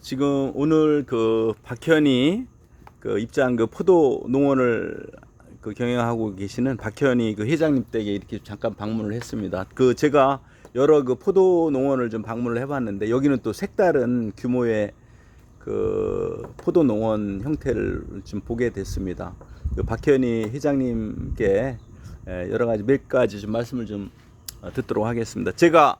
지금 오늘 그 박현희 그 입장 그 포도 농원을 그 경영하고 계시는 박현희 그 회장님 댁에 이렇게 잠깐 방문을 했습니다. 그 제가 여러 그 포도 농원을 좀 방문을 해봤는데 여기는 또 색다른 규모의 그 포도 농원 형태를 좀 보게 됐습니다. 그 박현희 회장님께 여러 가지 몇 가지 좀 말씀을 좀 듣도록 하겠습니다. 제가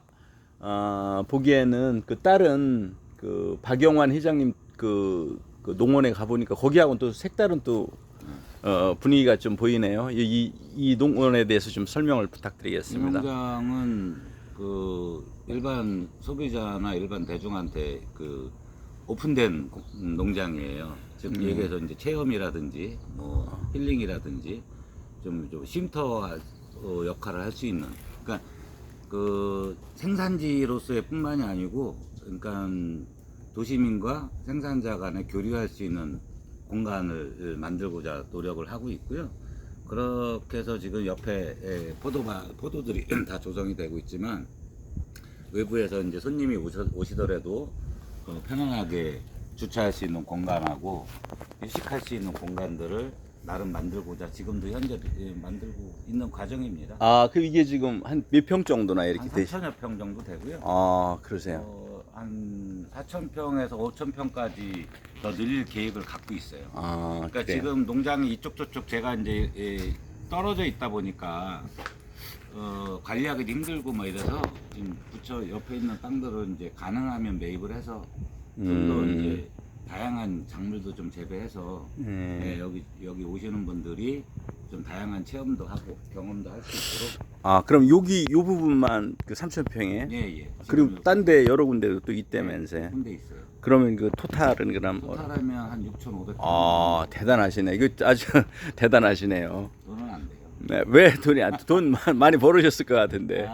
보기에는 그 다른 그 박영환 회장님 그 농원에 가보니까 거기하고는 또 색다른 또 분위기가 좀 보이네요. 이 농원에 대해서 좀 설명을 이 부탁드리겠습니다. 농장은 그 일반 소비자나 일반 대중한테 그 오픈된 농장이에요. 즉 여기에서 이제 체험이라든지 뭐 힐링이라든지 좀 쉼터 역할을 할 수 있는, 그러니까 그 생산지로서의 뿐만이 아니고, 그러니까 도시민과 생산자 간에 교류할 수 있는 공간을 만들고자 노력을 하고 있고요. 그렇게 해서 지금 옆에 포도들이 다 조성이 되고 있지만, 외부에서 이제 손님이 오시더라도 편안하게 주차할 수 있는 공간하고 휴식할 수 있는 공간들을 나름 만들고자 지금도 현재 만들고 있는 과정입니다. 그 이게 지금 한 몇 평 정도나 이렇게 한 되시? 4천여 평 정도 되고요. 그러세요. 한 4,000평에서 5,000평까지 더 늘릴 계획을 갖고 있어요. 그러니까 그래요. 지금 농장이 이쪽 저쪽 제가 이제 떨어져 있다 보니까 관리하기 힘들고 뭐 이래서 지금 부처 옆에 있는 땅들은 이제 가능하면 매입을 해서 좀 더 이제 다양한 작물도 좀 재배해서 여기 오시는 분들이 좀 다양한 체험도 하고 경험도 할 수 있도록. 그럼 여기 요 부분만 그 3,000평에? 예. 그리고 딴 데 여러 군데도 또 있다면서요. 군데 있어요. 그러면 그 토탈은 그럼 토탈하면 한 6,500. 대단하시네. 이거 아주 대단하시네요. 돈은 안 돼요. 네, 왜 돈 많이 벌으셨을 것 같은데.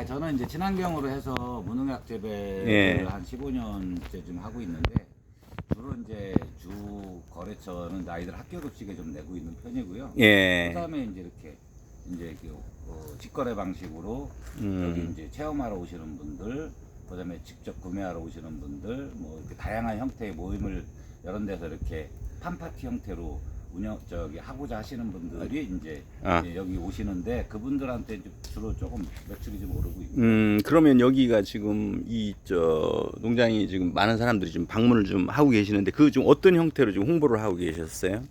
저는 이제 친환경으로 해서 무농약 재배를 예. 한 15년째 좀 하고 있는데, 주로 이제 주 거래처는 아이들 학교 급식에 좀 내고 있는 편이고요. 예. 그다음에 이제 이렇게 이제 직거래 방식으로 여기 이제 체험하러 오시는 분들, 그다음에 직접 구매하러 오시는 분들, 뭐 이렇게 다양한 형태의 모임을 이런 데서 이렇게 팜파티 형태로 하고자 하시는 분들이 이제 여기 오시는데, 그분들한테 이제 주로 조금 매출이 좀 오르고 있고. 그러면 여기가 지금 농장이 지금 많은 사람들이 지금 방문을 좀 하고 계시는데 그 좀 어떤 형태로 지금 홍보를 하고 계셨어요?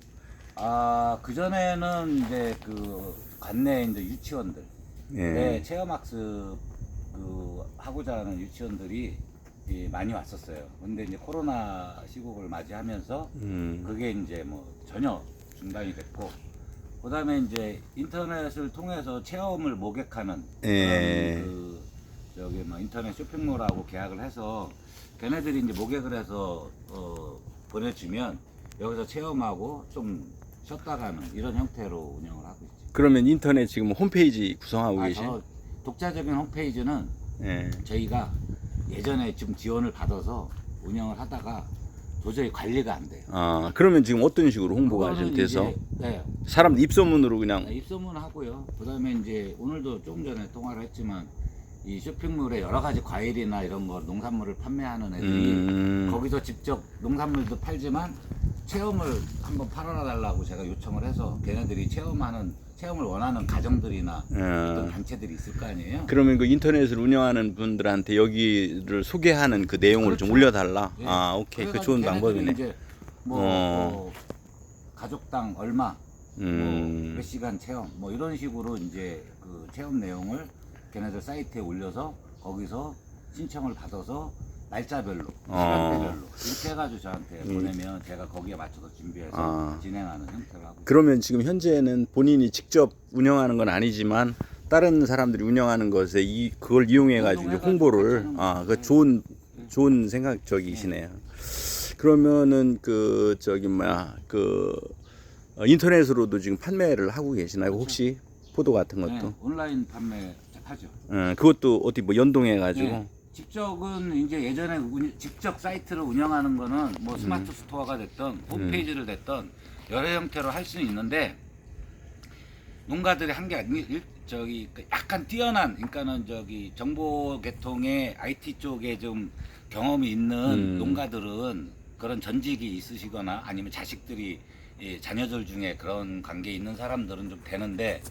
그 전에는 이제 그 관내 이제 유치원들, 체험학습 하고자 하는 유치원들이 많이 왔었어요. 근데 이제 코로나 시국을 맞이하면서 그게 이제 뭐 전혀 중단이 됐고, 그다음에 이제 인터넷을 통해서 체험을 모객하는 그런 저기 뭐 인터넷 쇼핑몰하고 계약을 해서 걔네들이 이제 모객을 해서 보내주면 여기서 체험하고 좀 쉬었다 가는 이런 형태로 운영을 하고 있죠. 그러면 인터넷 지금 홈페이지 구성하고 계신? 독자적인 홈페이지는 저희가 예전에 좀 지원을 받아서 운영을 하다가 도저히 관리가 안 돼요. 그러면 지금 어떤 식으로 홍보가 좀 돼서? 사람들 입소문으로 그냥? 입소문 하고요. 그다음에 이제 오늘도 조금 전에 통화를 했지만, 이 쇼핑몰에 여러 가지 과일이나 이런 거 농산물을 판매하는 애들이 거기서 직접 농산물도 팔지만 체험을 한번 팔아라 달라고 제가 요청을 해서 걔네들이 체험을 원하는 가정들이,나 어떤 단체들이 있을 거 아니에요. 그러면 그 인터넷을 운영하는 분들한테 여기를 소개하는 그 내용을 좀 올려달라. 오케이. 그 좋은 방법이네. 이제 가족당 얼마, 몇 시간 체험, 뭐 이런 식으로 이제 그 체험 내용을 걔네들 사이트에 올려서 거기서 신청을 받아서 날짜별로, 시간대별로 이렇게 해가지고 저한테 보내면 제가 거기에 맞춰서 준비해서 진행하는 형태로 하고 있습니다. 그러면 지금 현재는 본인이 직접 운영하는 건 아니지만 다른 사람들이 운영하는 것에 그걸 이용해 가지고 홍보를 그 좋은 생각적이시네요. 그러면은 인터넷으로도 지금 판매를 하고 계시나요? 그렇죠. 혹시 포도 같은 것도? 온라인 판매하죠. 그것도 어떻게 뭐 연동해 가지고? 직접은 이제 예전에 직접 사이트를 운영하는 거는 뭐 스마트 스토어가 됐던 홈페이지를 됐던 여러 형태로 할 수는 있는데, 농가들이 한 게 약간 뛰어난, 그러니까는 정보 계통의 IT 쪽에 좀 경험이 있는 농가들은 그런 전직이 있으시거나 아니면 자식들이 자녀들 중에 그런 관계 있는 사람들은 좀 되는데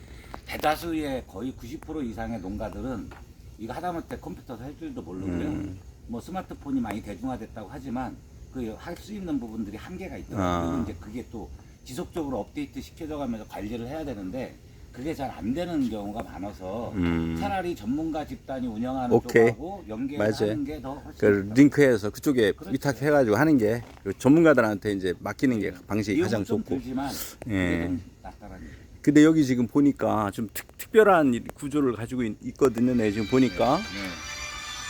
대다수의 거의 90% 이상의 농가들은 이거 하다못해 컴퓨터 할 줄도 모르고요. 뭐 스마트폰이 많이 대중화됐다고 하지만 그 할 수 있는 부분들이 한계가 있더라고요. 그리고 이제 그게 또 지속적으로 업데이트 시켜져 가면서 관리를 해야 되는데 그게 잘 안 되는 경우가 많아서 차라리 전문가 집단이 운영하는 오케이. 쪽하고 연계하는 게 더 훨씬 그 링크해서 그쪽에 그렇죠. 위탁해가지고 하는 게 전문가들한테 이제 맡기는 게 방식이 가장 비용은 좀 좋고. 들지만 예. 그게 좀 낫다라는 얘기. 근데 여기 지금 보니까 좀 특별한 구조를 가지고 있거든요. 네, 지금 보니까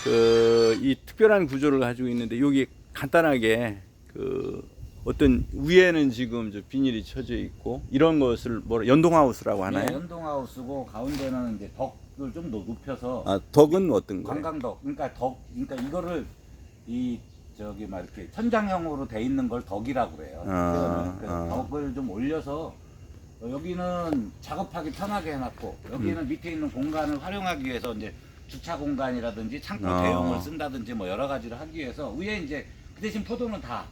그 이 특별한 구조를 가지고 있는데 여기 간단하게 그 어떤 위에는 지금 저 비닐이 쳐져 있고 이런 것을 뭐라 연동하우스라고 하나요? 네, 연동하우스고 가운데는 이제 덕을 좀 더 높여서 아, 덕은 어떤 거예요? 관광덕. 그러니까 그러니까 이거를 이 저기 막 이렇게 천장형으로 돼 있는 걸 덕이라고 그래요. 그래서 덕을 좀 올려서 여기는 작업하기 편하게 해놨고 여기는 밑에 있는 공간을 활용하기 위해서 이제 주차 공간이라든지 창고 대용을 쓴다든지 뭐 여러 가지를 하기 위해서 위에 이제 그 대신 포도는 다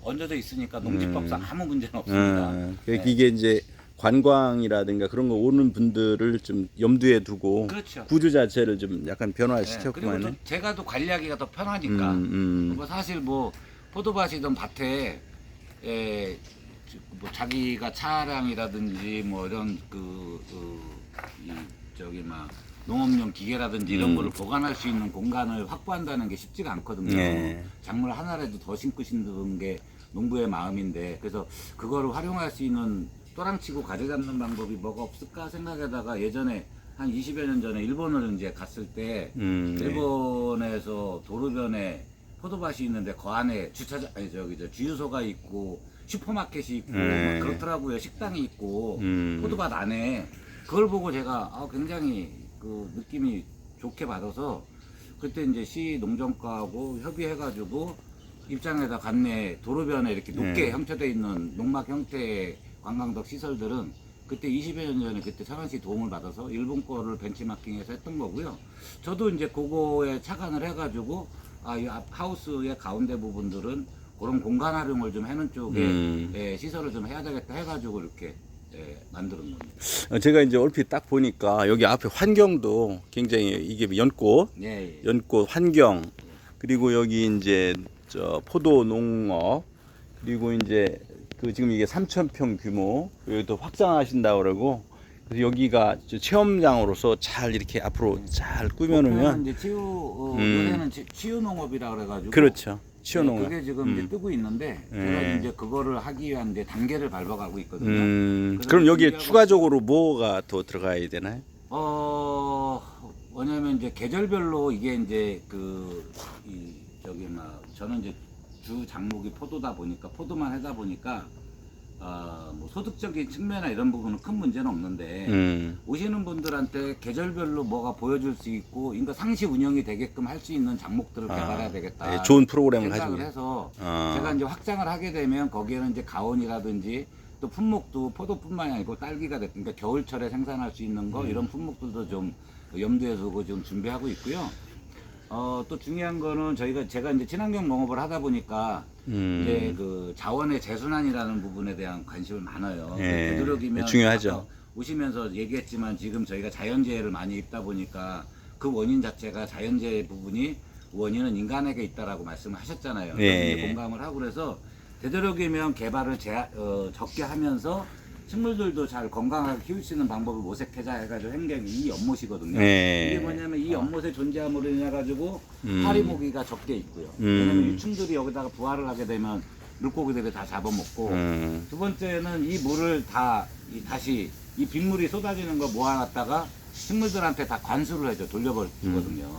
얹어져 있으니까 농지법상 아무 문제는 없습니다. 네. 이게 이제 관광이라든가 그런 거 오는 분들을 좀 염두에 두고 그렇죠. 구조 자체를 좀 약간 네, 변화시켰구만. 그리고 또 제가 또 관리하기가 더 편하니까 뭐 사실 뭐 포도밭이든 밭에 뭐 자기가 차량이라든지 뭐 이런 이 저기 막 농업용 기계라든지 이런 거를 보관할 수 있는 공간을 확보한다는 게 쉽지가 않거든요. 네. 작물 하나라도 더 심고 싶은 게 농부의 마음인데 그래서 그거를 활용할 수 있는 또랑치고 가지 잡는 방법이 뭐가 없을까 생각하다가 예전에 한 20여 년 전에 일본을 이제 갔을 때 일본에서 도로변에 포도밭이 있는데 그 안에 주차장 아니 저기 저 주유소가 있고 슈퍼마켓이 있고 막 그렇더라고요. 식당이 있고 포도밭 안에 그걸 보고 제가 굉장히 그 느낌이 좋게 받아서 그때 이제 시 농정과하고 협의해가지고 입장에다 갔네 도로변에 이렇게 높게 형태되어 있는 농막 형태의 관광덕 시설들은 그때 20여 년 전에 그때 창원시 도움을 받아서 일본 거를 벤치마킹해서 했던 거고요. 저도 이제 그거에 착안을 해가지고 이 하우스의 가운데 부분들은 그런 공간 활용을 좀 해놓은 쪽에 시설을 좀 해야 되겠다 해가지고 이렇게 만드는 겁니다. 제가 이제 얼핏 딱 보니까 여기 앞에 환경도 굉장히 이게 연꽃, 연꽃 환경 그리고 여기 이제 저 포도 농업 그리고 이제 그 지금 이게 3,000평 규모 여기도 확장하신다고 그러고 그래서 여기가 체험장으로서 잘 이렇게 앞으로 잘 꾸며놓으면 이제 요새는 치유 농업이라 그래가지고 그렇죠. 치유 농업. 그게 지금 이제 뜨고 있는데 제가 이제 그거를 하기 위한 이제 단계를 밟아가고 있거든요. 그럼 여기에 추가적으로 뭐가 더 들어가야 되나요? 왜냐면 이제 계절별로 이게 이제 저는 이제 주 작목이 포도다 보니까 포도만 하다 보니까 뭐 소득적인 측면이나 이런 부분은 큰 문제는 없는데 오시는 분들한테 계절별로 뭐가 보여줄 수 있고 인가 상시 운영이 되게끔 할 수 있는 작목들을 개발해야 되겠다. 좋은 프로그램을 생각을 가지고 해서 제가 이제 확장을 하게 되면 거기에는 이제 가온이라든지 또 품목도 포도뿐만이 아니고 딸기가 됐든 그러니까 겨울철에 생산할 수 있는 거 이런 품목들도 좀 염두에 두고 지금 준비하고 있고요. 또 중요한 거는 제가 이제 친환경 농업을 하다 보니까 이제 그 자원의 재순환이라는 부분에 대한 관심이 많아요. 되도록이면 중요하죠. 아까 오시면서 얘기했지만 지금 저희가 자연재해를 많이 입다 보니까 그 원인 자체가 자연재해 부분이 원인은 인간에게 있다라고 말씀을 하셨잖아요. 이제 공감을 하고 그래서 되도록이면 개발을 적게 하면서 식물들도 잘 건강하게 키울 수 있는 방법을 모색하자 해가지고 행경이 이 연못이거든요. 이게 뭐냐면 이 연못에 존재함으로 인해 가지고 파리모기가 적게 있고요. 왜냐면 유충들이 여기다가 부화를 하게 되면 물고기들이 다 잡아먹고 두 번째는 이 물을 다시 이 빗물이 쏟아지는 거 모아놨다가 식물들한테 다 관수를 해줘 돌려버리거든요.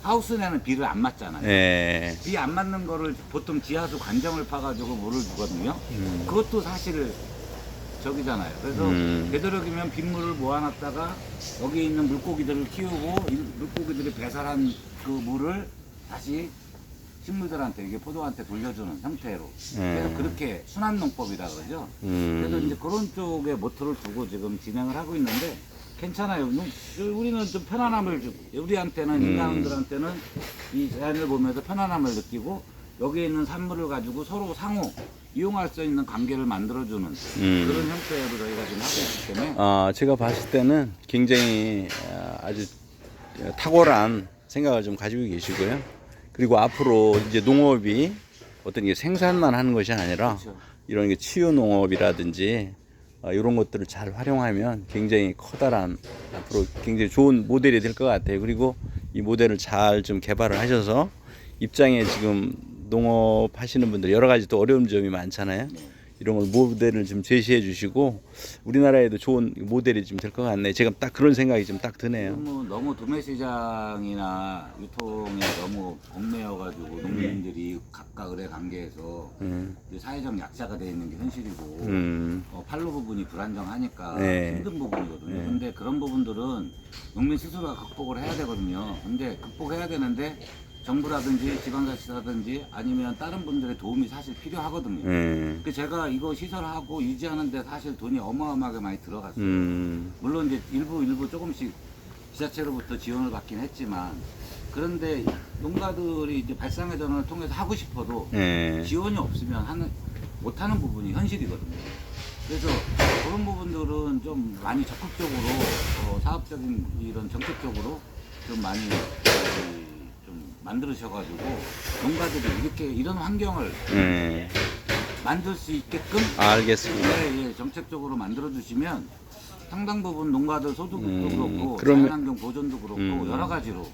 하우스 내는 비를 안 맞잖아요. 비 안 맞는 거를 보통 지하수 관정을 파가지고 물을 주거든요. 그것도 사실 저기잖아요. 그래서 되도록이면 빗물을 모아놨다가 여기 있는 물고기들을 키우고 이 물고기들이 배설한 그 물을 다시 식물들한테 이게 포도한테 돌려주는 형태로 그래서 그렇게 순환농법이라 그러죠. 그래서 이제 그런 쪽에 모토를 두고 지금 진행을 하고 있는데 괜찮아요. 우리는 좀 편안함을 우리한테는 인간들한테는 이 자연을 보면서 편안함을 느끼고 여기에 있는 산물을 가지고 서로 상호 이용할 수 있는 관계를 만들어주는 그런 형태로 저희가 지금 하고 있기 때문에 제가 봤을 때는 굉장히 아주 탁월한 생각을 좀 가지고 계시고요. 그리고 앞으로 이제 농업이 어떤 게 생산만 하는 것이 아니라 그렇죠. 이런 게 치유 농업이라든지 이런 것들을 잘 활용하면 굉장히 커다란 앞으로 굉장히 좋은 모델이 될 것 같아요. 그리고 이 모델을 잘 좀 개발을 하셔서 입장에 지금 농업 하시는 분들 여러 가지 또 어려운 점이 많잖아요. 이런 걸 모델을 좀 제시해 주시고 우리나라에도 좋은 모델이 좀 될 것 같네요. 제가 딱 그런 생각이 좀 딱 드네요. 너무 도매 시장이나 유통에 너무 얽매여가지고 농민들이 각각 의뢰 관계에서 이제 사회적 약자가 되어 있는 게 현실이고 판로 부분이 불안정하니까 네. 힘든 부분이거든요. 근데 그런 부분들은 농민 스스로가 극복을 해야 되거든요. 근데 극복해야 되는데 정부라든지 지방자치라든지 아니면 다른 분들의 도움이 사실 필요하거든요. 그 제가 이거 시설하고 유지하는데 사실 돈이 어마어마하게 많이 들어갔어요. 물론 이제 일부 조금씩 지자체로부터 지원을 받긴 했지만 그런데 농가들이 이제 발상의 전환을 통해서 하고 싶어도 지원이 없으면 못하는 부분이 현실이거든요. 그래서 그런 부분들은 좀 많이 적극적으로 사업적인 이런 정책적으로 좀 많이 좀 만들으셔가지고 농가들이 이렇게 이런 환경을 만들 수 있게끔 알겠습니다. 예, 정책적으로 만들어 주시면 상당 부분 농가들 소득도 그렇고 그러면- 자연환경 보존도 그렇고 여러 가지로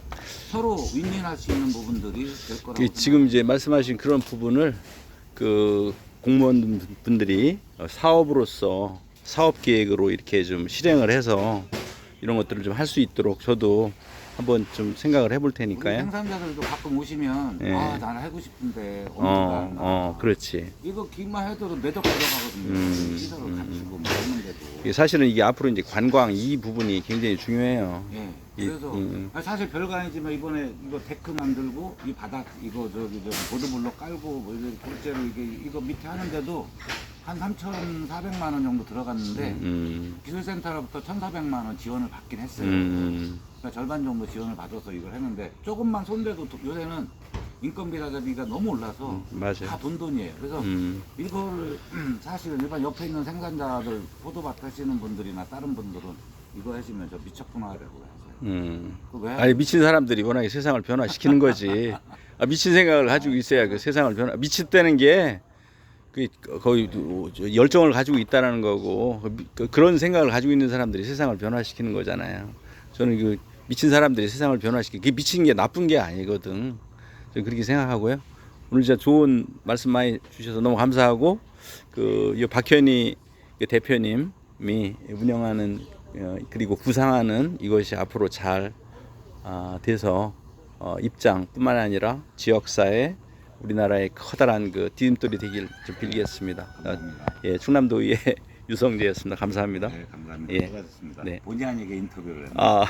서로 윈윈할 수 있는 부분들이 될 거라고 지금 이제 말씀하신 그런 부분을 그 공무원 분들이 사업으로서 사업 계획으로 이렇게 좀 실행을 해서 이런 것들을 좀 할 수 있도록 저도 한번 좀 생각을 해볼 우리 테니까요. 생산자들도 가끔 오시면 예. 나는 하고 싶은데 엄두가 안 나. 그렇지. 이거 기만 해도 매덕 들어가거든요. 시설을 갖추고 뭐 했는데도. 사실은 이게 앞으로 이제 관광 이 부분이 굉장히 중요해요. 예. 이- 그래서 아니, 사실 별거 아니지만 이번에 이거 데크 만들고 이 바닥 이거 저기 보드블록 깔고 뭐 이거 골재로 이거 밑에 하는데도 한 3,400만 원 정도 들어갔는데 기술센터로부터 1,400만 원 지원을 받긴 했어요. 그러니까 절반 정도 지원을 받아서 이걸 했는데 조금만 손대도 요새는 인건비라든가 너무 올라서 맞아요. 다 돈이에요. 그래서 이걸 사실 일반 옆에 있는 생산자들 포도밭 하시는 분들이나 다른 분들은 이거 하시면 저 미쳤구나라고 하세요. 왜? 아니 미친 사람들이 워낙에 세상을 변화시키는 거지. 미친 생각을 가지고 있어야 그 세상을 미쳤다는 게 거의 열정을 가지고 있다라는 거고 그런 생각을 가지고 있는 사람들이 세상을 변화시키는 거잖아요. 저는 그 미친 사람들이 세상을 변화시키는 게 미친 게 나쁜 게 아니거든. 저는 그렇게 생각하고요. 오늘 진짜 좋은 말씀 많이 주셔서 너무 감사하고 이 박현희 대표님이 운영하는 그리고 구상하는 이것이 앞으로 잘 돼서 입장뿐만 아니라 지역사회 우리나라의 커다란 그 디딤돌이 되길 좀 빌겠습니다. 예, 충남도의회 유성재였습니다. 감사합니다. 네, 감사합니다. 예. 수고하셨습니다. 네. 본의 아니게 인터뷰를 했네요.